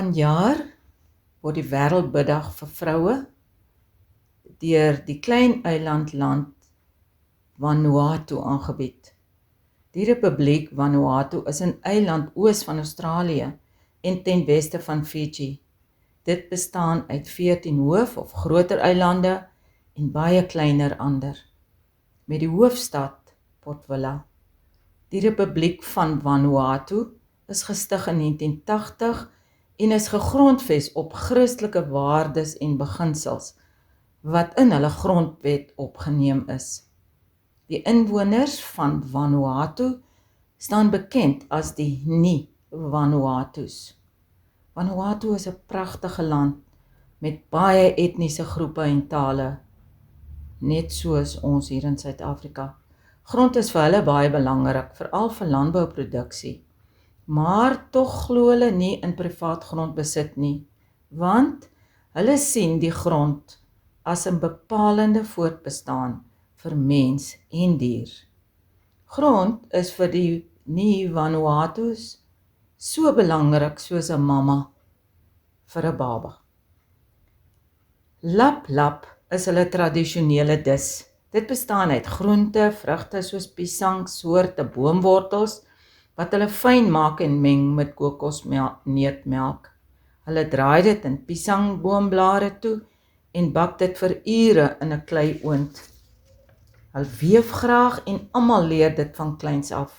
Vanjaar word die Wêreldbiddag vir vroue deur die klein eilandland Vanuatu aangebied. Die Republiek Vanuatu is 'n eiland oos van Australië en ten weste van Fiji. Dit bestaan uit 14 hoof- of groter eilande en baie kleiner ander, met die hoofstad Port Vila. Die Republiek van Vanuatu is gestig in 1980 en is gegrondves op Christelike waardes en beginsels wat in hulle grondwet opgeneem is. Die inwoners van Vanuatu staan bekend as die Nie-Vanuatus. Vanuatu is 'n pragtige land met baie etniese groepe en tale, net soos ons hier in Suid-Afrika. Grond is vir hulle baie belangrik, veral vir landbouproduksie. Maar tog glo hulle nie in privaat grond besit nie, want hulle sien die grond as 'n bepalende voortbestaan vir mens en dier. Grond is vir die Nie-Vanuatus so belangrik soos 'n mamma vir 'n baba. Lap is hulle tradisionele dis. Dit bestaan uit groente, vrugte soos piesang, soorte boomwortels, wat hulle fyn maak en meng met kokosneutmelk. Hulle draai dit in piesangboomblare toe en bak dit vir ure in 'n kleioond. Hulle weef graag en almal leer dit van kleins af.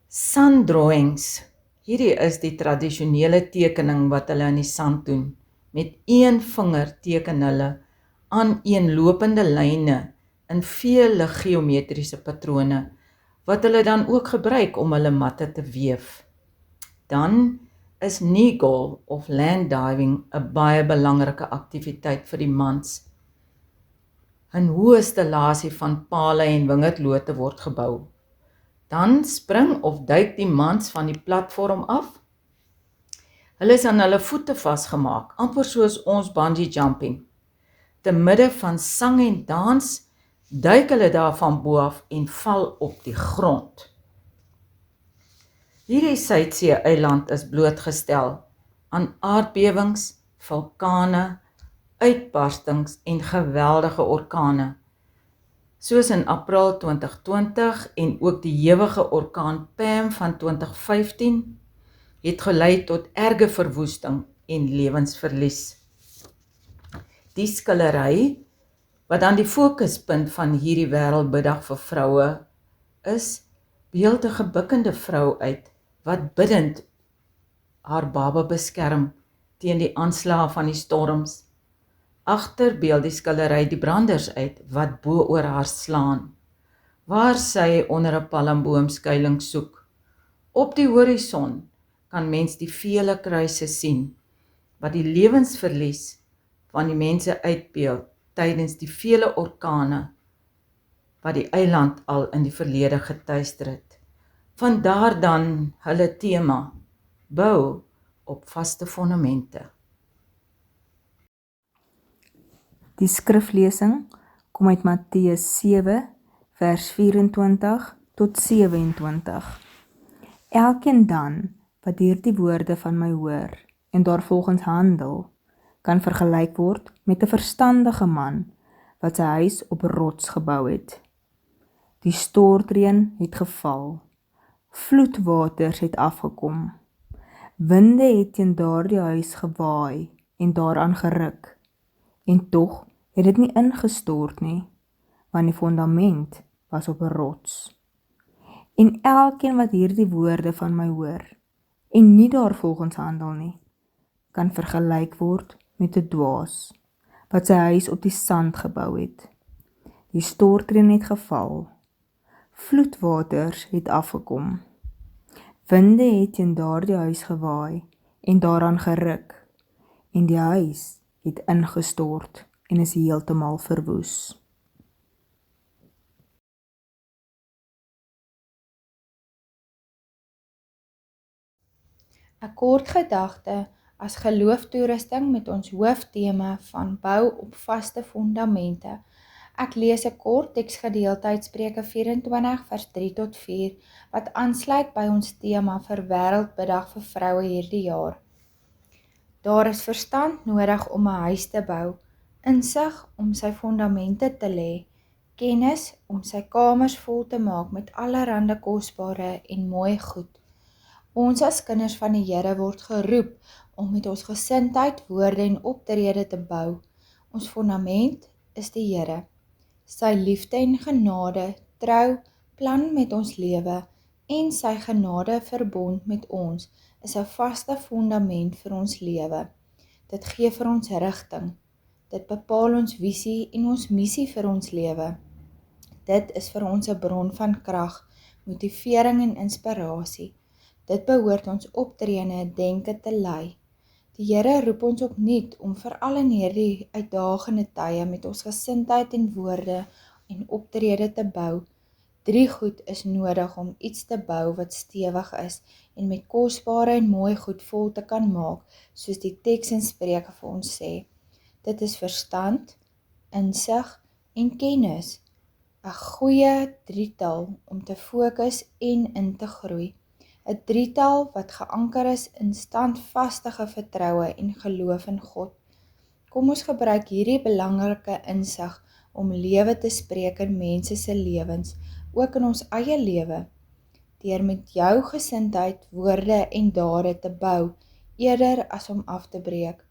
Sanddrawings. Hierdie is die tradisionele tekening wat hulle in die sand doen. Met een vinger teken hulle aaneenlopende lyne in vele geometriese patrone, wat hulle dan ook gebruik om hulle matte te weef. Dan is needle of land diving 'n baie belangrike aktiwiteit vir die mans. 'n hoë stellasie van pale en wingerdlote word gebou. Dan spring of duik die mans van die platform af. Hulle is aan hulle voete vasgemaak, amper soos ons bungee jumping. Te midde van sang en dans, duik hulle daarvan bo af en val op die grond. Hierdie Suidsee-eiland is blootgestel aan aardbewings, vulkane, uitbarstings en geweldige orkane, soos in April 2020 en ook die ewige orkaan Pam van 2015 het gelei tot erge verwoesting en lewensverlies. Die skillery, wat dan die fokuspunt van hierdie Wêreldbiddag vir vroue is, beeld 'n gebukkende vrou uit wat bidend haar baba beskerm teen die aanslae van die storms. Agter beeld die skillery die branders uit wat bo oor haar slaan, waar sy onder 'n palmboom skuilings soek. Op die horison kan mens die vele kruise sien, wat die lewensverlies van die mense uitbeeld tydens die vele orkane wat die eiland al in die verlede getuister het. Vandaar dan hulle tema, bou op vaste fondamente. Die skriflesing kom uit Matteus 7, vers 24 tot 27. Elkeen dan, wat hierdie woorde van my hoor, en daarvolgens handel, kan vergelyk word met 'n verstandige man, wat sy huis op rots gebou het. Die stortreën het geval, vloedwaters het afgekom, winde het teen daardie huis gewaai en daaraan geruk, en tog het dit nie ingestort nie, want die fondament was op 'n rots. En elkeen wat hierdie woorde van my hoor, en nie daarvolgens handel nie, kan vergelyk word met 'n dwaas, wat sy huis op die sand gebou het. Die stortreën het geval, vloedwaters het afgekom, winde het teen daardie huis gewaai en daaraan geruk, en die huis het ingestort en is heeltemal verwoes. 'n kort gedagte as geloofstoerusting met ons hooftema van bou op vaste fondamente. Ek lees 'n kort teksgedeelte uit Spreuke 24 vers 3 tot 4 wat aansluit by ons tema vir Wêreldbiddag vir vroue hierdie jaar. Daar is verstand nodig om 'n huis te bou, insig om sy fondamente te lê, kennis om sy kamers vol te maak met allerhande kosbare en mooi goed. Ons as kinders van die Here word geroep om met ons gesindheid, woorde en optrede te bou. Ons fondament is die Here. Sy liefde en genade, trou, plan met ons lewe en sy genade verbond met ons is 'n vaste fondament vir ons lewe. Dit gee vir ons rigting. Dit bepaal ons visie en ons missie vir ons lewe. Dit is vir ons 'n bron van krag, motivering en inspirasie. Dit behoort ons optrede en denke te lei. Die Here roep ons opnuut om veral in hierdie uitdagende tye met ons gesindheid en woorde en optrede te bou. 3 goed is nodig om iets te bou wat stewig is en met kosbare en mooi goed vol te kan maak, soos die teks in Spreuke vir ons sê. Dit is verstand, insig en kennis. 'n Goeie drietal om te fokus en in te groei. 'n Drietal wat geanker is in standvastige vertroue en geloof in God. Kom ons gebruik hierdie belangrike insig om lewe te spreek in mense se lewens, ook in ons eie lewe, deur met jou gesindheid, woorde en dade te bou, eerder as om af te breek.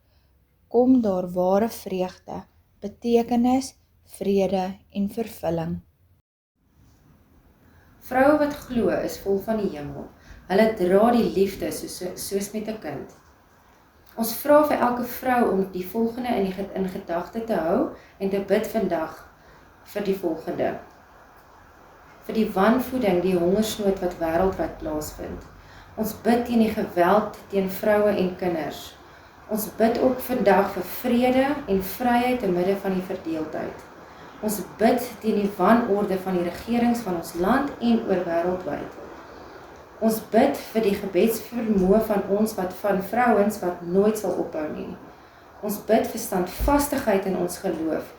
Kom daar ware vreugde, betekenis, vrede en vervulling. Vroue wat glo is vol van die hemel. Hulle dra die liefde soos met 'n kind. Ons vra vir elke vrou om die volgende in gedagte te hou en te bid vandag vir die volgende. Vir die wanvoeding, die hongersnood wat wêreldwyd plaasvind. Ons bid teen die geweld teen vroue en kinders. Ons bid ook vandag vir vrede en vryheid te midde van die verdeeldheid. Ons bid teen die wanorde van die regerings van ons land en oor wêreldwyd. Ons bid vir die gebedsvermoë van ons van vrouens wat nooit sal ophou nie. Ons bid vir standvastigheid in ons geloof,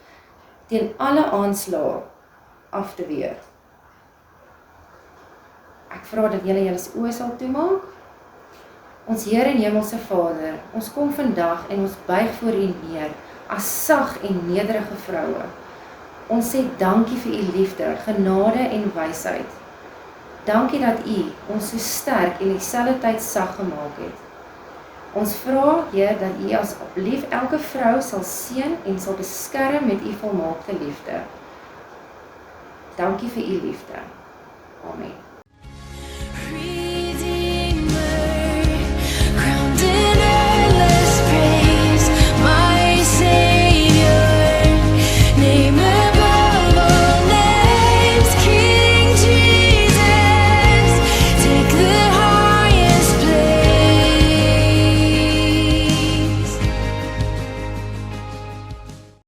teen alle aanslae af te weer. Ek vra dat julle julle oë sal toemaak. Ons Here en Hemelse Vader, ons kom vandag en ons buig voor U neer as sag en nederige vroue. Ons sê dankie vir U liefde, genade en wysheid. Dankie dat U ons so sterk en dieselfde tyd sag gemaak het. Ons vra, Heer, dat U asseblief elke vrou sal seën en sal beskerm met U volmaakte liefde. Dankie vir U liefde. Amen.